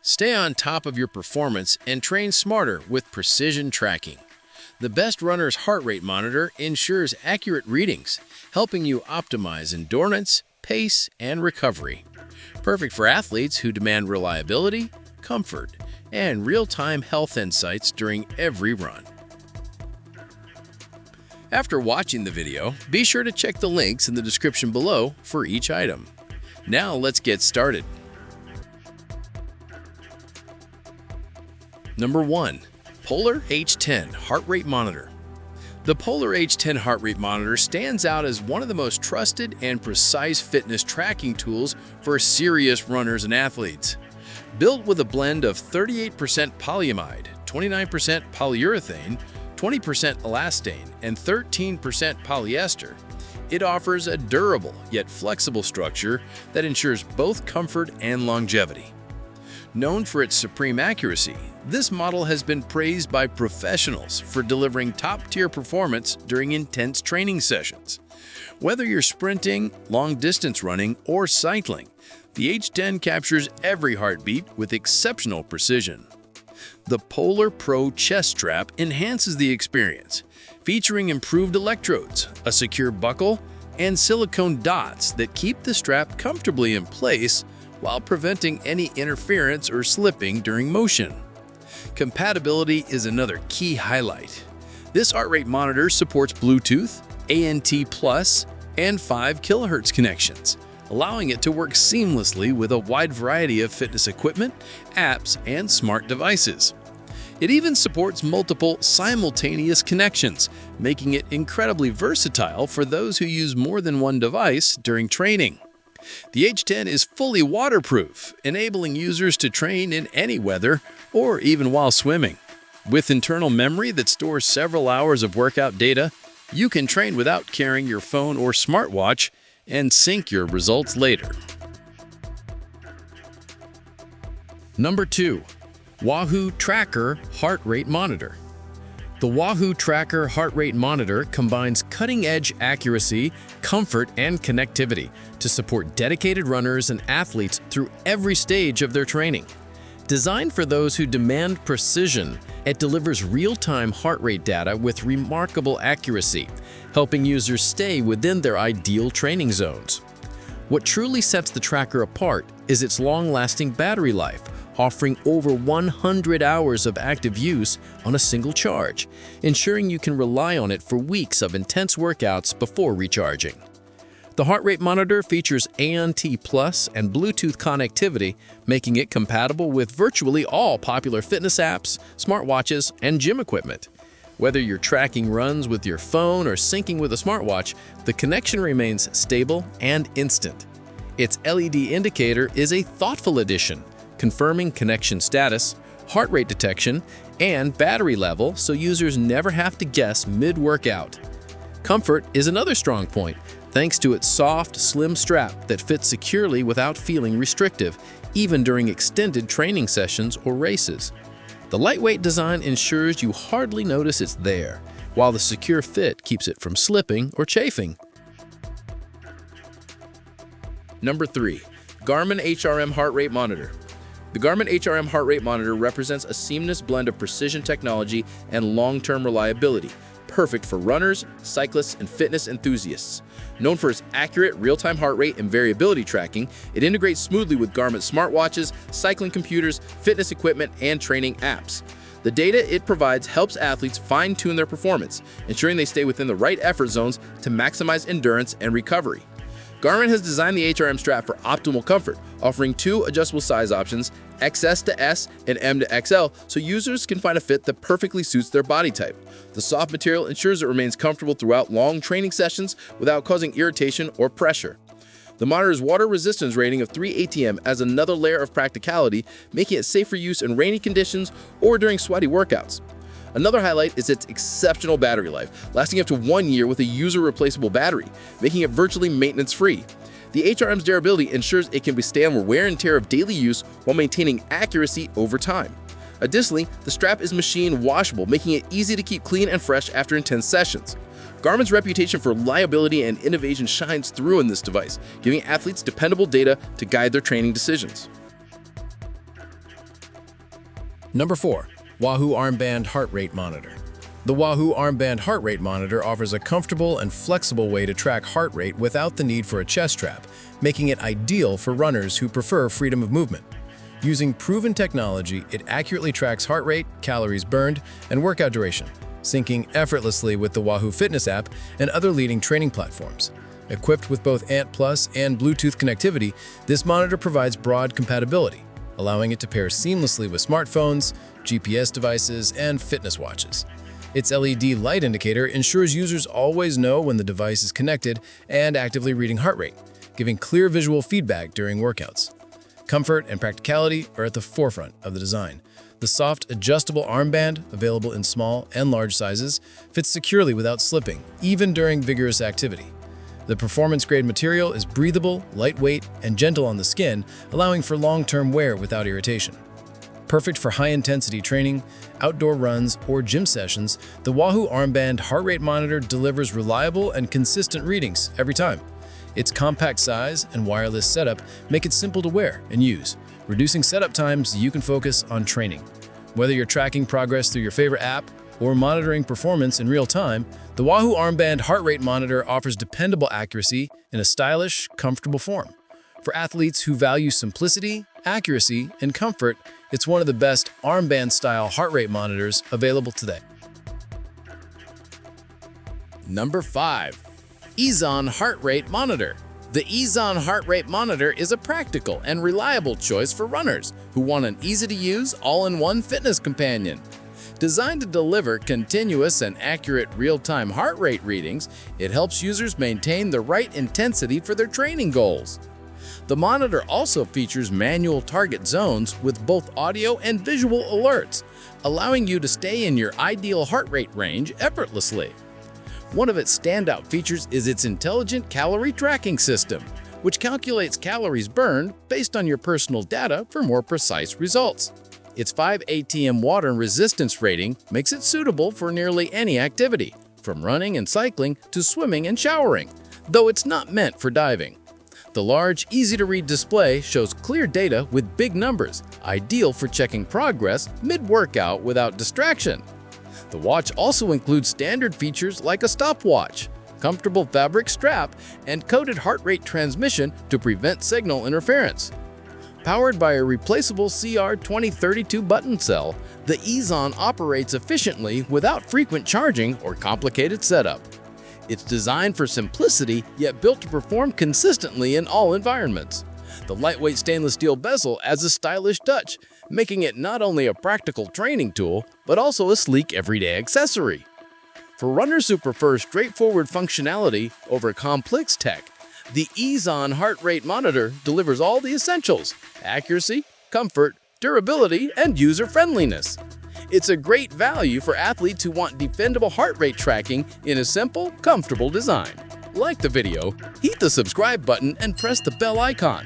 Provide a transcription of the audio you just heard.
Stay on top of your performance and train smarter with precision tracking. The Best Runner's Heart Rate Monitor ensures accurate readings, helping you optimize endurance, pace, and recovery. Perfect for athletes who demand reliability, comfort, and real-time health insights during every run. After watching the video, be sure to check the links in the description below for each item. Now let's get started. Number 1. Powr H10 Heart Rate Monitor. The Powr H10 Heart Rate Monitor stands out as one of the most trusted and precise fitness tracking tools for serious runners and athletes. Built with a blend of 38% polyamide, 29% polyurethane, 20% elastane, and 13% polyester, it offers a durable yet flexible structure that ensures both comfort and longevity. Known for its supreme accuracy, this model has been praised by professionals for delivering top-tier performance during intense training sessions. Whether you're sprinting, long-distance running, or cycling, the H10 captures every heartbeat with exceptional precision. The Powr Pro chest strap enhances the experience, featuring improved electrodes, a secure buckle, and silicone dots that keep the strap comfortably in place while preventing any interference or slipping during motion. Compatibility is another key highlight. This heart rate monitor supports Bluetooth, ANT+, and 5 kHz connections, allowing it to work seamlessly with a wide variety of fitness equipment, apps, and smart devices. It even supports multiple simultaneous connections, making it incredibly versatile for those who use more than one device during training. The H10 is fully waterproof, enabling users to train in any weather or even while swimming. With internal memory that stores several hours of workout data, you can train without carrying your phone or smartwatch and sync your results later. Number 2. Wahoo TRACKR Heart Rate Monitor. The Wahoo TRACKR Heart Rate Monitor combines cutting-edge accuracy, comfort, and connectivity to support dedicated runners and athletes through every stage of their training. Designed for those who demand precision, it delivers real-time heart rate data with remarkable accuracy, helping users stay within their ideal training zones. What truly sets the TRACKR apart is its long-lasting battery life, offering over 100 hours of active use on a single charge, ensuring you can rely on it for weeks of intense workouts before recharging. The heart rate monitor features ANT+ and Bluetooth connectivity, making it compatible with virtually all popular fitness apps, smartwatches, and gym equipment. Whether you're tracking runs with your phone or syncing with a smartwatch, the connection remains stable and instant. Its LED indicator is a thoughtful addition, confirming connection status, heart rate detection, and battery level so users never have to guess mid-workout. Comfort is another strong point, thanks to its soft, slim strap that fits securely without feeling restrictive, even during extended training sessions or races. The lightweight design ensures you hardly notice it's there, while the secure fit keeps it from slipping or chafing. Number 3. Garmin HRM Heart Rate Monitor. The Garmin HRM Heart Rate Monitor represents a seamless blend of precision technology and long-term reliability, perfect for runners, cyclists, and fitness enthusiasts. Known for its accurate real-time heart rate and variability tracking, it integrates smoothly with Garmin smartwatches, cycling computers, fitness equipment, and training apps. The data it provides helps athletes fine-tune their performance, ensuring they stay within the right effort zones to maximize endurance and recovery. Garmin has designed the HRM strap for optimal comfort, offering 2 adjustable size options, XS to S and M to XL, so users can find a fit that perfectly suits their body type. The soft material ensures it remains comfortable throughout long training sessions without causing irritation or pressure. The monitor's water resistance rating of 3 ATM adds another layer of practicality, making it safe for use in rainy conditions or during sweaty workouts. Another highlight is its exceptional battery life, lasting up to 1 year with a user-replaceable battery, making it virtually maintenance-free. The HRM's durability ensures it can withstand the wear and tear of daily use while maintaining accuracy over time. Additionally, the strap is machine washable, making it easy to keep clean and fresh after intense sessions. Garmin's reputation for reliability and innovation shines through in this device, giving athletes dependable data to guide their training decisions. Number 4. Wahoo Armband Heart Rate Monitor. The Wahoo Armband Heart Rate Monitor offers a comfortable and flexible way to track heart rate without the need for a chest strap, making it ideal for runners who prefer freedom of movement. Using proven technology, it accurately tracks heart rate, calories burned, and workout duration, syncing effortlessly with the Wahoo Fitness app and other leading training platforms. Equipped with both ANT Plus and Bluetooth connectivity, this monitor provides broad compatibility, allowing it to pair seamlessly with smartphones, GPS devices, and fitness watches. Its LED light indicator ensures users always know when the device is connected and actively reading heart rate, giving clear visual feedback during workouts. Comfort and practicality are at the forefront of the design. The soft, adjustable armband, available in small and large sizes, fits securely without slipping, even during vigorous activity. The performance-grade material is breathable, lightweight, and gentle on the skin, allowing for long-term wear without irritation. Perfect for high-intensity training, outdoor runs, or gym sessions, the Wahoo Armband Heart Rate Monitor delivers reliable and consistent readings every time. Its compact size and wireless setup make it simple to wear and use, reducing setup times so you can focus on training. Whether you're tracking progress through your favorite app or monitoring performance in real time, the Wahoo Armband Heart Rate Monitor offers dependable accuracy in a stylish, comfortable form. For athletes who value simplicity, accuracy, and comfort, it's one of the best armband-style heart rate monitors available today. Number 5. EZON Heart Rate Monitor. The EZON Heart Rate Monitor is a practical and reliable choice for runners who want an easy-to-use, all-in-one fitness companion. Designed to deliver continuous and accurate real-time heart rate readings, it helps users maintain the right intensity for their training goals. The monitor also features manual target zones with both audio and visual alerts, allowing you to stay in your ideal heart rate range effortlessly. One of its standout features is its intelligent calorie tracking system, which calculates calories burned based on your personal data for more precise results. Its 5 ATM water resistance rating makes it suitable for nearly any activity, from running and cycling to swimming and showering, though it's not meant for diving. The large, easy-to-read display shows clear data with big numbers, ideal for checking progress mid-workout without distraction. The watch also includes standard features like a stopwatch, comfortable fabric strap, and coded heart rate transmission to prevent signal interference. Powered by a replaceable CR2032 button cell, the EZON operates efficiently without frequent charging or complicated setup. It's designed for simplicity, yet built to perform consistently in all environments. The lightweight stainless steel bezel adds a stylish touch, making it not only a practical training tool, but also a sleek everyday accessory. For runners who prefer straightforward functionality over complex tech, the EZON Heart Rate Monitor delivers all the essentials: accuracy, comfort, durability, and user-friendliness. It's a great value for athletes who want dependable heart rate tracking in a simple, comfortable design. Like the video, hit the subscribe button and press the bell icon.